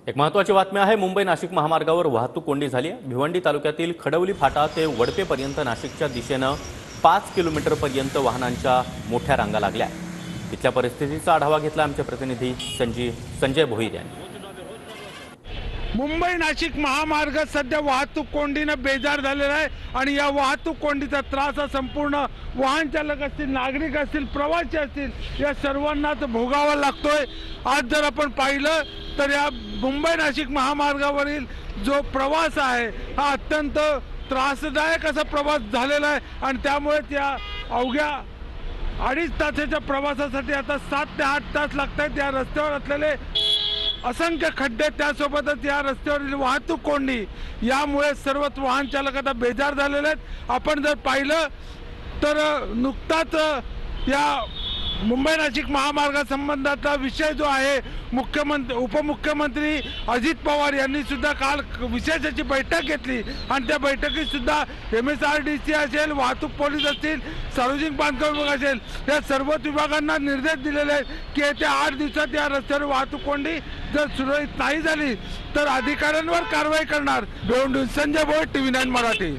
एक महत्त्वाची बातमी आहे। मुंबई नाशिक महामार्गावर वाहतूक कोंडी झाली आहे। भिवंडी तालुक्यातील खडवली फाटा ते वडपेपर्यंत नाशिकच्या दिशेने 5 किलोमीटरपर्यंत वाहनांच्या मोठ्या रांगा लागल्या। इथल्या परिस्थितीचा आढावा घेतला आमचे प्रतिनिधी संजय भोईर यांनी। मुंबई नाशिक महामार्ग सध्या वाहतूक कोंडीने बेजार झालेला आहे आणि या वाहतूक कोंडीचा त्रास संपूर्ण वाहन चालक असतील, नागरिक असतील, प्रवासी असतील, या सर्वांनाच भोगावा लागतोय। आज जर आपण पाहिलं तर या मुंबई नाशिक महामार्गावरील जो प्रवास आहे हा अत्यंत त्रासदायक असा प्रवास झालेला आहे आणि त्यामुळे त्या अवघ्या 2.5 तासाच्या प्रवासासाठी आता 7 ते 8 तास लागतात। या रस्त्यावर असलेले असंख्य खड्डे, त्यासोबतच या रस्त्यावरील वाहतूक कोंडी यामुळे सर्वच वाहन चालक आता बेजार झालेले आहेत। आपण जर पाहिलं तर नुकताच या मुंबई नाशिक महामार्गासंबंधाचा विषय जो आहे उपमुख्यमंत्री अजित पवार यांनी सुद्धा काल विशेष अशी बैठक घेतली आणि त्या बैठकीत सुद्धा MSRDC असेल, वाहतूक पोलीस असतील, सार्वजनिक बांधकाम विभाग असेल, या सर्वच विभागांना निर्देश दिलेले आहेत की येत्या 8 दिवसात या रस्त्यावर वाहतूक कोंडी जर सुरळीत नाही झाली तर अधिकाऱ्यांवर कारवाई करणार। संजय भोईर, TV9 मराठी।